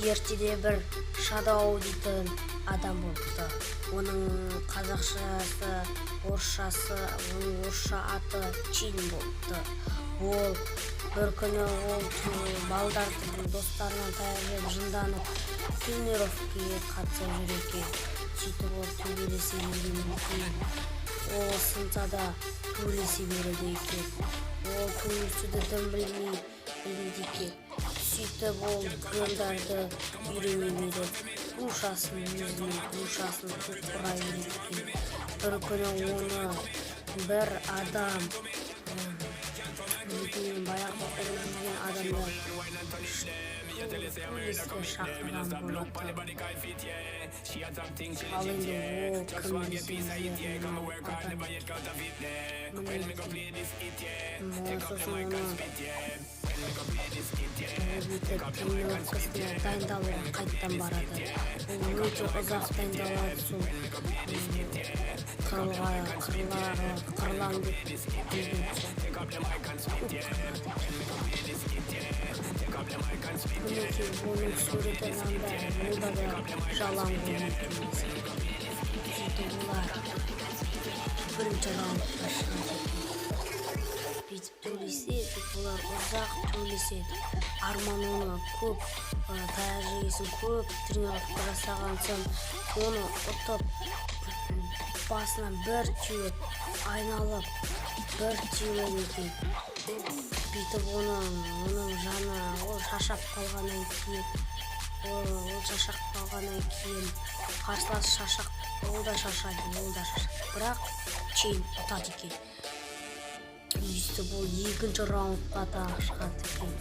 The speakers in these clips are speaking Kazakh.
ертеде бір Шадау дейтін адам болыпты. Оның қазақшасы, орысшасы, оның орысша аты Чин болыпты. Ол бір күні ол балдардың достарынан таяқ жеп жынданып тренировкаға қатысып жүр екен. Сөйтіп ол төбелесе бергеннен кейін ол сынса да төбелесе береді екен. Ол төбелесуді дым білмейді екен. Сөйтіп ол крылдарды үйрене береді. Грушасын өзінің грушасын құра береді екен. Бір күні оны бір адам баяғы жүрген адамдар төбелеске шақырған болады. Ал енді ол кім десеңіздер, тренировкасына дайындалуға қайттан барады. Ол өте ұзақ дайындалады. Сол қырлан деп мінекей оның суретін анда олда да жалаң болмайды. Сөйтіп олар бірінші раундқа шығады. Бүйтіп төбелеседі, олар ұзақ төбелеседі. Арман оны көп таяқ жегесін көп тренировка жасаған соң оны ұтып басынан бір түйіп айналып бір түйген екен. Бүйтіп оның жаны ол шаршап қалғаннан кейін қарсылас шаршап, ол да шаршайды. Бірақ Чин ұтады екен. Өйстіп ол екінші раундқа тағы шығады екен.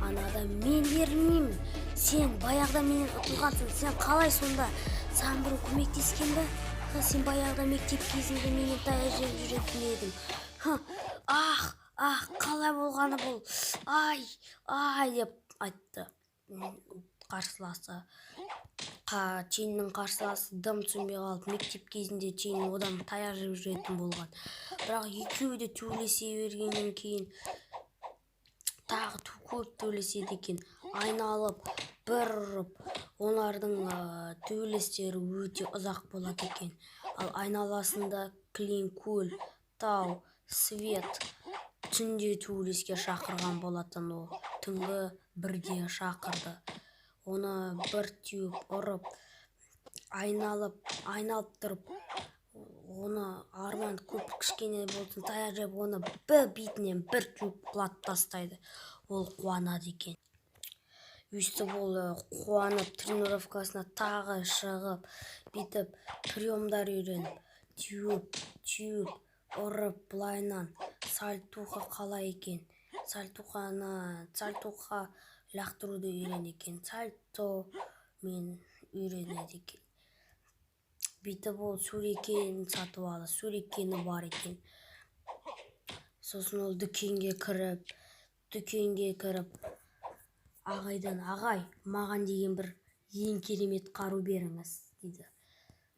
Анада мен бермеймін, сен баяғыда менен ұтылғансың, сен қалай сонда? Саған бір көмектескен бе? Сен баяғыда мектеп кезінде менен таяқ жеп жүретін едің. Қалай болғаны бұл? Ай деп айтты. Чиннің қарсыласы дым түсінбей қалып, мектеп кезінде Чин одан таяқ жеп жүретін болған. Бірақ екеуі де төбелесе бергеннен кейін тағы көп төбелеседі екен. Айналып, бір ұрып, олардың төбелестері өте ұзақ болады екен. Ал айналасында кілең көл, тау, свет, түнде төбелеске шақырған болатын. Ол түнгі бірде шақырды. Оны бір түйіп ұрып, айналып тұрып, оны арман көп кішкене болсын таяқ жеп, оны бір бетінен бір түйіп құлатып тастайды. Ол қуанады екен. Өйстіп ол қуанып тренировкасына тағы шығып, бүйтіп приемдар үйреніп, түйіп, ұрып, былайынан сальтуха қалай екен. Сальтуха лақтыруды үйрен екен. Сальтомен үйренеді екен. Бүйтіп ол сөрекен сатып алды. Сөрекені бар екен. Сосын ол дүкенге кіріп, ағайдан, ағай, маған деген бір ең керемет қару беріңіз, дейді.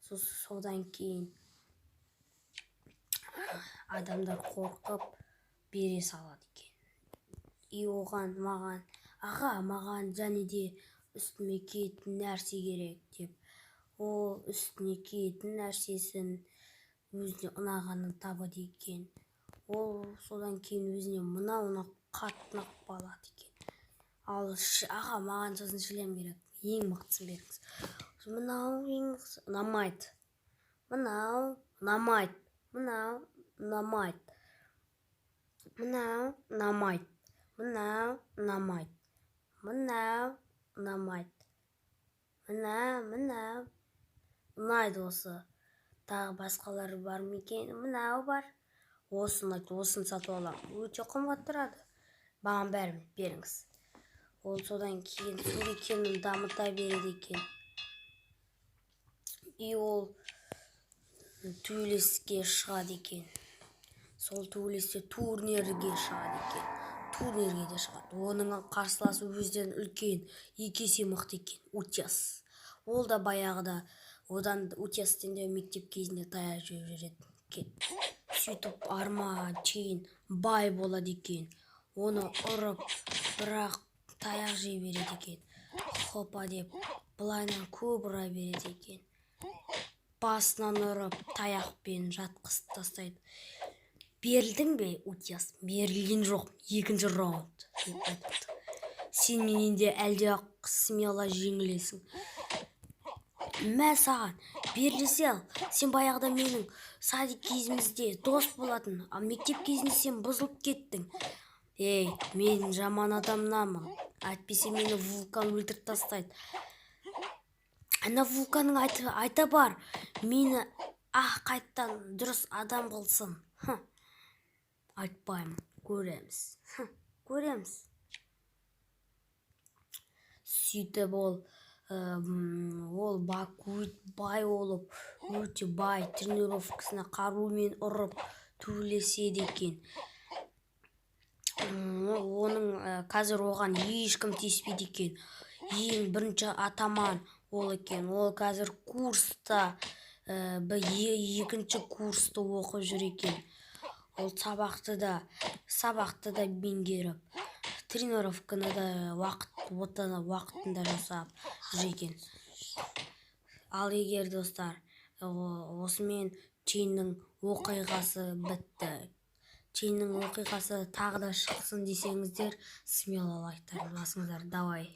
Содан кейін адамдар қорқып бере салады екен. Маған және де үстіме киетін нәрсе керек деп. Ол үстіне киетін нәрсесін өзіне ұнағанын табады екен. Ол содан кейін өзіне мынауына қатты ұнап қалады екен. Ал маған сосын шлем керек, ең мықтысын беріңіз. Мынау ең ұнамайды. Мынау ұнамайды. Мынау ұнамайды. Мынау ұнамайды. Мынау ұнамайды. Мынау ұнамайды. Мынау ұнайды осы. Тағы басқалары бар ма екен? Мынау бар. Осын сатып аламын. Өте қымбат тұрады. Маған бәрін беріңіз. Ол содан кейін сөрекенін дамыта береді екен. Ол төбелеске шығады екен. Сол төбелесте турнирге шығады екен. Турнирге де шығады. Оның қарсыласы өзден үлкен, екі есе мықты екен. Утес. Ол да баяғыда одан Утестен де мектеп кезінде таяқ жеп жүреді екен. Сөйтіп арман Чин бай болады екен. Оны ұрып, бірақ таяқ жей береді екен. Хопа деп былайынан көп ұра береді екен. Басынан ұрып таяқпен жатқызып тастайды. Берілдің бе, Утияс? Берілген жоқ. Екінші раунд деп айтыпты. Сен менен де әлде смело жеңілесің. Мә саған, беріле сал. Сен баяғыда менің садик кезімізде дос болатын. Мектеп кезінде сен бұзылып кеттің. Ей, мен жаман адамнамын. Әйтпесе мені Вулкан өлтіріп тастайды. Ана Вулканның айта бар. Мені қайттан дұрыс адам қылсын. Айтпаймын. Көреміз. Көреміз. Сөйтіп ол бай болып, өте бай, тренировкасына қарумен ұрып төбелеседі екен. Оның қазір оған ешкім тиіспейді екен. Ең бірінші атаман ол екен. Ол қазір курста, екінші курсты оқып жүр екен. Ол сабақты да меңгеріп, тренировканы да уақытында жасап жүр екен. Ал егер достар, осымен Чейннің оқиғасы бітті. Чейннің оқиғасы тағы да шықсын десеңіздер, смело лайктарын басыңыздар. Давай.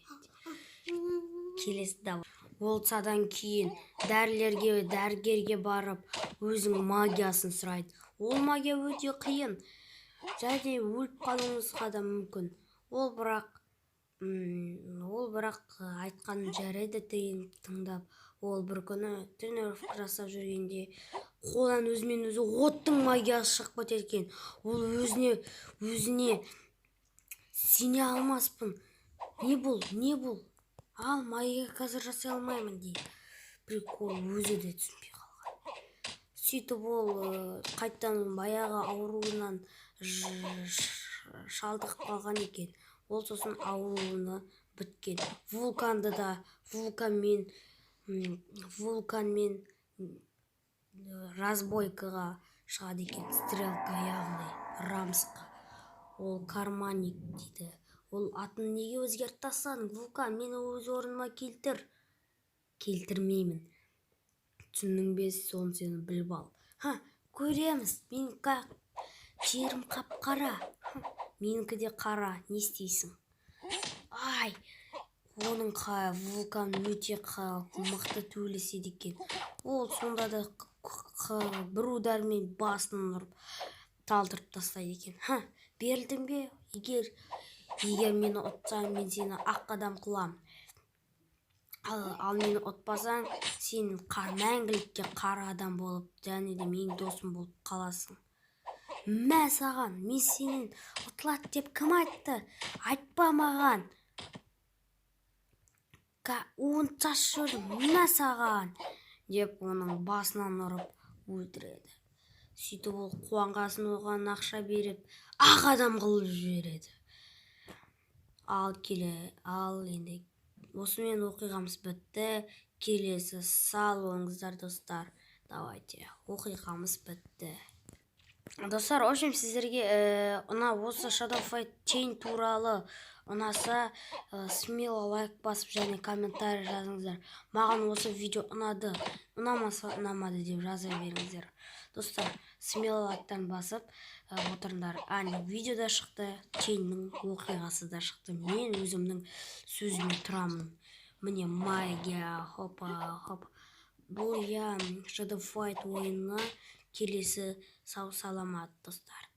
Келесі давай. Ол садан кейін дәрігерге барып, өзің магиясын сұрайды. Ол магия өте қиын. Және өліп қалуыңызға да мүмкін. Ол бірақ айтқанын жарайды тыңдап. Ол бір күні тренировка жасап жүргенде қолдан өзімен өзі оттың магиясы шығып кетеді екен. Ол өзіне сене алмаспын. Не бұл? Ал магия қазір жасай алмаймын дейді. Прикол, өзі де түсінбей қалған. Сөйтіп ол қайттан баяғы ауруынан шалдығып қалған екен. Ол сосын ауруына біткен. Вулканмен разбойкаға шығады екен. Стрелка, яғни рамсқа. Ол карманник дейді. Ол атын неге өзгертіп тастадың? Вулкан, мені өз орныма келтір. Келтірмеймін. Түсіндің бе, соны сені біліп ал. Көреміз. Менің жерім қап-қара. Менікі де қара. Не істейсің? Ай, оның Вулкан өте мықты төбелеседі екен. Ол сонда да бір удармен басын ұрып талдырып тастайды екен. Берілдің бе? Егер мені ұтсаң, мен сені ақ адам қылам. Ал мені ұтпасаң, сен мәңгілікке қара адам болып, және де менің досым болып қаласың. Мә саған, мен сенің ұтылады деп кім айтты? Айтпа маған. Онтас жүрім, мә саған, деп оның басынан ұрып өлтіреді. Сөйтіп ол қуанғасын оған ақша беріп, ақ адам қылып жібереді. Ал енді осымен оқиғамыз бітті. Келесі сал ойыңыздар достар. Давайте, оқиғамыз бітті. Достар, общем сіздерге осы Shadow Fight Chain туралы ұнаса, смело лайк басып және комментарий жазыңыздар. Маған осы видео ұнады, ұнамаса ұнамады деп жаза беріңіздер. Достар, смело лайктан басып отырыңдар. Видеода шықты, Чейннің оқиғасы да шықты. Мен өзімнің сөзіме тұрамын. Міне магия, хопа. Бұл Shadow Fight ойынына келесі сау саламат достар.